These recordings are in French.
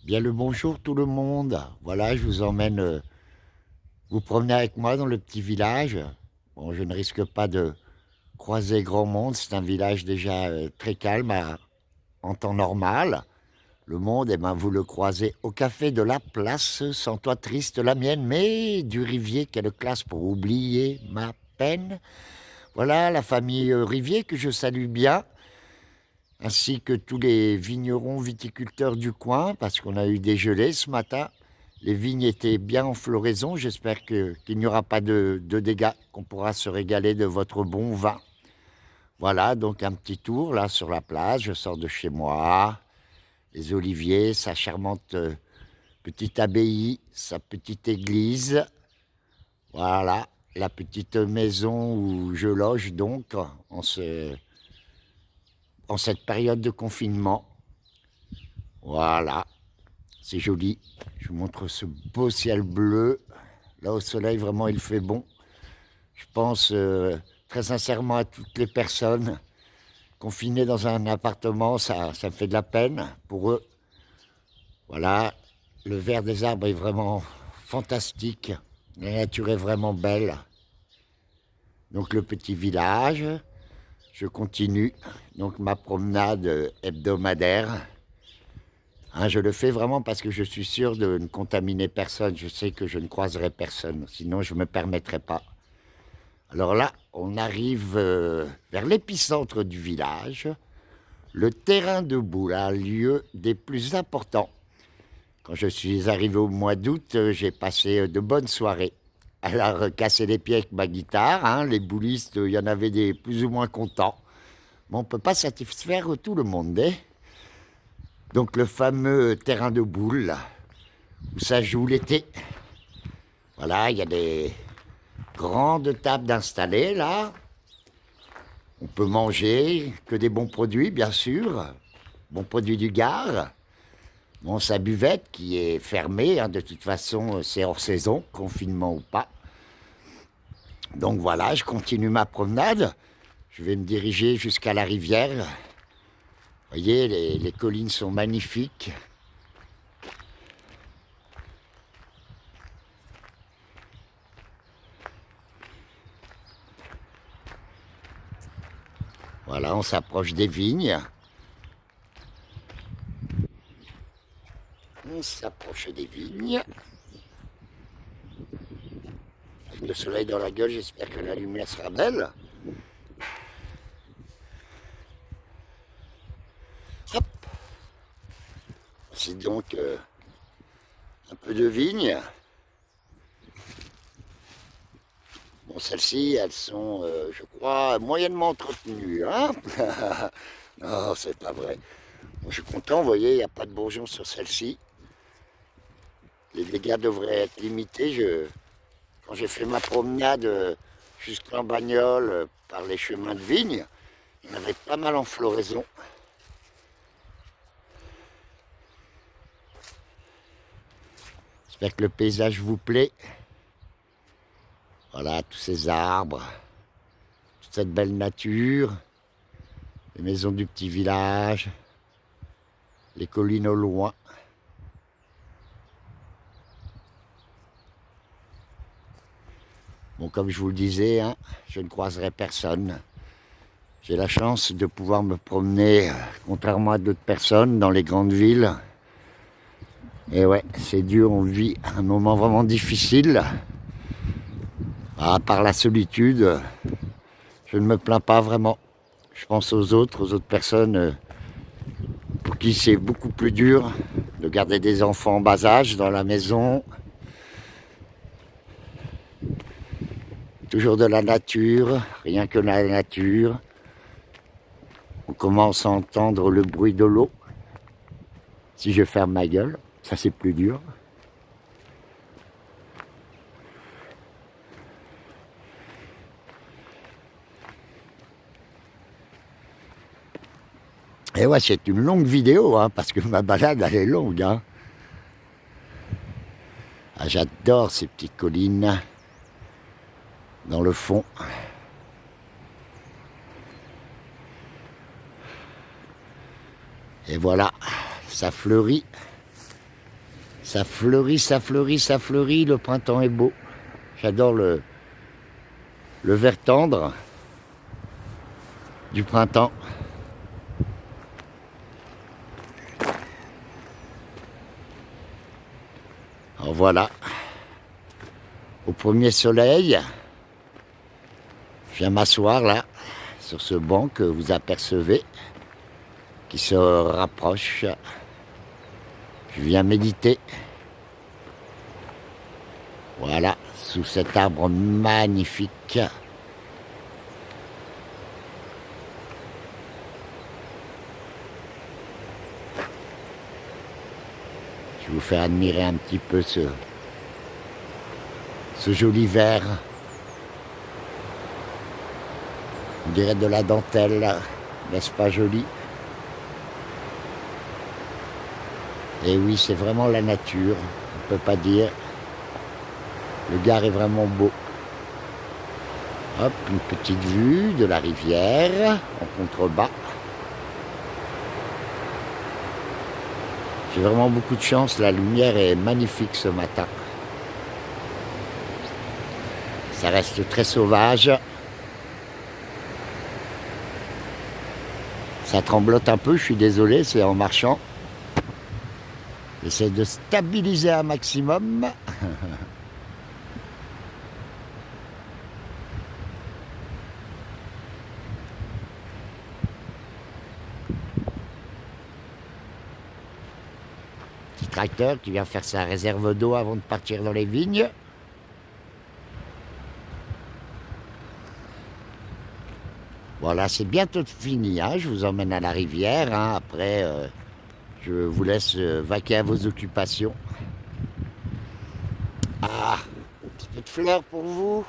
Bien le bonjour tout le monde. Voilà, je vous emmène vous promener avec moi dans le petit village. Bon, je ne risque pas de croiser grand monde. C'est un village déjà très calme en temps normal. Le monde, eh ben, vous le croisez au café de la place, sans toi triste la mienne, mais du Rivier, quelle classe pour oublier ma peine. Voilà la famille Rivier que je salue bien, ainsi que tous les vignerons viticulteurs du coin, parce qu'on a eu des gelées ce matin. Les vignes étaient bien en floraison. J'espère qu'il n'y aura pas de dégâts, qu'on pourra se régaler de votre bon vin. Voilà, donc un petit tour là sur la place. Je sors de chez moi. Les oliviers, sa charmante petite abbaye, sa petite église. Voilà, la petite maison où je loge donc en cette période de confinement. Voilà. C'est joli. Je vous montre ce beau ciel bleu. Là, au soleil, vraiment, il fait bon. Je pense très sincèrement à toutes les personnes confinées dans un appartement. Ça me fait de la peine pour eux. Voilà. Le vert des arbres est vraiment fantastique. La nature est vraiment belle. Donc, le petit village. Je continue. Donc, ma promenade hebdomadaire. Hein, je le fais vraiment parce que je suis sûr de ne contaminer personne. Je sais que je ne croiserai personne, sinon je ne me permettrai pas. Alors là, on arrive vers l'épicentre du village. Le terrain de boule, un lieu des plus importants. Quand je suis arrivé au mois d'août, j'ai passé de bonnes soirées. Alors, casser les pieds avec ma guitare, hein, les boulistes, il y en avait des plus ou moins contents. Mais on ne peut pas satisfaire tout le monde, hein. Donc le fameux terrain de boule, où ça joue l'été. Voilà, il y a des grandes tables d'installer là. On peut manger que des bons produits, bien sûr. Bons produits du Gard. Bon, sa buvette qui est fermée, hein, de toute façon, c'est hors saison, confinement ou pas. Donc voilà, je continue ma promenade. Je vais me diriger jusqu'à la rivière. Vous voyez, les collines sont magnifiques. Voilà, on s'approche des vignes. On s'approche des vignes. Avec le soleil dans la gueule, j'espère que la lumière sera belle. Hop. C'est donc un peu de vigne. Bon, celles-ci, elles sont, je crois, moyennement entretenues. Hein. Non, c'est pas vrai. Bon, je suis content, vous voyez, il n'y a pas de bourgeons sur celle-ci. Les dégâts devraient être limités. Quand j'ai fait ma promenade jusqu'en bagnole par les chemins de vigne, il y en avait pas mal en floraison. J'espère que le paysage vous plaît. Voilà, tous ces arbres, toute cette belle nature, les maisons du petit village, les collines au loin. Bon, comme je vous le disais, hein, je ne croiserai personne. J'ai la chance de pouvoir me promener, contrairement à d'autres personnes, dans les grandes villes. Et ouais, c'est dur, on vit un moment vraiment difficile. À part la solitude, je ne me plains pas vraiment. Je pense aux autres personnes pour qui c'est beaucoup plus dur de garder des enfants en bas âge dans la maison. Toujours de la nature, rien que la nature. On commence à entendre le bruit de l'eau. Si je ferme ma gueule, ça c'est plus dur. Et ouais, c'est une longue vidéo, hein, parce que ma balade, elle est longue. Hein. Ah, j'adore ces petites collines dans le fond. Et voilà, ça fleurit. Ça fleurit, ça fleurit, ça fleurit, le printemps est beau. J'adore le vert tendre du printemps. Alors voilà, au premier soleil, je viens m'asseoir là, sur ce banc que vous apercevez, qui se rapproche. Je viens méditer. Voilà, sous cet arbre magnifique. Je vais vous faire admirer un petit peu ce joli vert. On dirait de la dentelle, n'est-ce pas joli? Et oui, c'est vraiment la nature, on ne peut pas dire. Le Gard est vraiment beau. Hop, une petite vue de la rivière en contrebas. J'ai vraiment beaucoup de chance, la lumière est magnifique ce matin. Ça reste très sauvage. Ça tremblote un peu, je suis désolé, c'est en marchant. J'essaie de stabiliser un maximum. Petit tracteur qui vient faire sa réserve d'eau avant de partir dans les vignes. Voilà, c'est bientôt fini, hein. Je vous emmène à la rivière, hein. Après, je vous laisse vaquer à vos occupations. Ah, un petit peu de fleurs pour vous.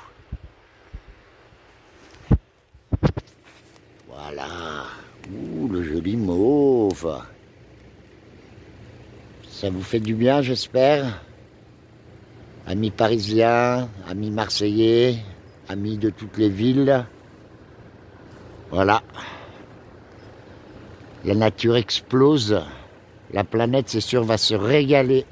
Voilà. Ouh, le joli mauve. Ça vous fait du bien, j'espère. Amis parisiens, amis marseillais, amis de toutes les villes. Voilà. La nature explose. La planète, c'est sûr, va se régaler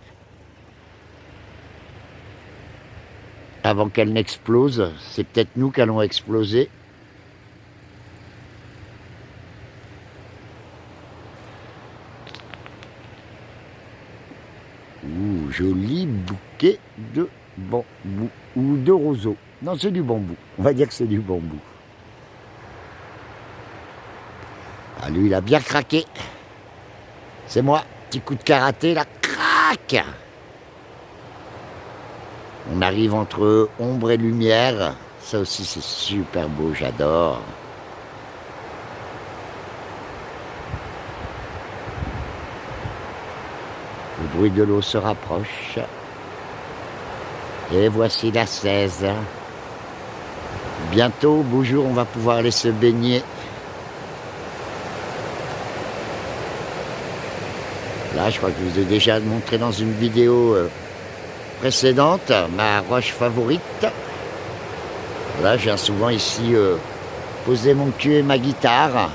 avant qu'elle n'explose. C'est peut-être nous qui allons exploser. Ouh, joli bouquet de bambou ou de roseaux. Non, c'est du bambou. On va dire que c'est du bambou. Ah, lui, il a bien craqué. C'est moi, petit coup de karaté, là, crac. On arrive entre ombre et lumière. Ça aussi, c'est super beau, j'adore. Le bruit de l'eau se rapproche. Et voici la 16. Bientôt, au beau jour, on va pouvoir aller se baigner. Là, je crois que je vous ai déjà montré dans une vidéo précédente ma roche favorite. Là, je viens souvent ici poser mon cul et ma guitare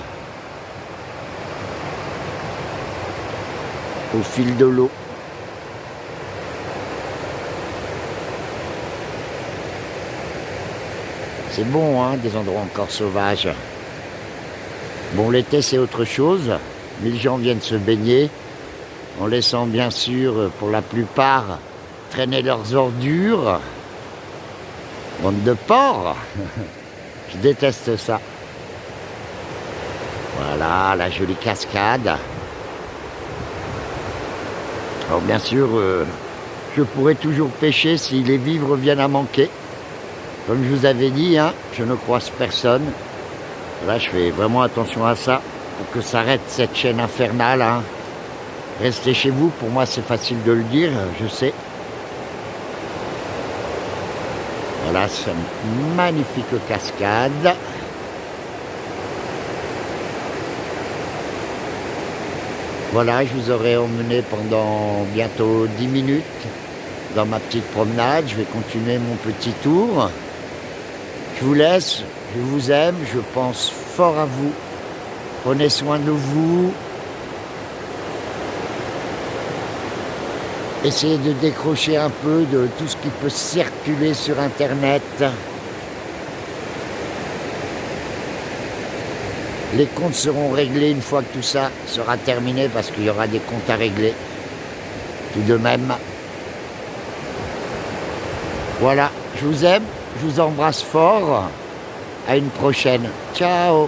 au fil de l'eau. C'est bon, hein, des endroits encore sauvages. Bon, l'été, c'est autre chose. Mais les gens viennent se baigner en laissant, bien sûr, pour la plupart, traîner leurs ordures. Bande de porcs. Je déteste ça. Voilà, la jolie cascade. Alors, bien sûr, je pourrais toujours pêcher si les vivres viennent à manquer. Comme je vous avais dit, hein, je ne croise personne. Là, je fais vraiment attention à ça pour que s'arrête cette chaîne infernale. Hein. Restez chez vous, pour moi, c'est facile de le dire, je sais. Voilà, c'est une magnifique cascade. Voilà, je vous aurai emmené pendant bientôt 10 minutes dans ma petite promenade. Je vais continuer mon petit tour. Je vous laisse, je vous aime, je pense fort à vous. Prenez soin de vous. essayer de décrocher un peu de tout ce qui peut circuler sur Internet. Les comptes seront réglés une fois que tout ça sera terminé parce qu'il y aura des comptes à régler. Tout de même. Voilà, je vous aime, je vous embrasse fort. À une prochaine. Ciao.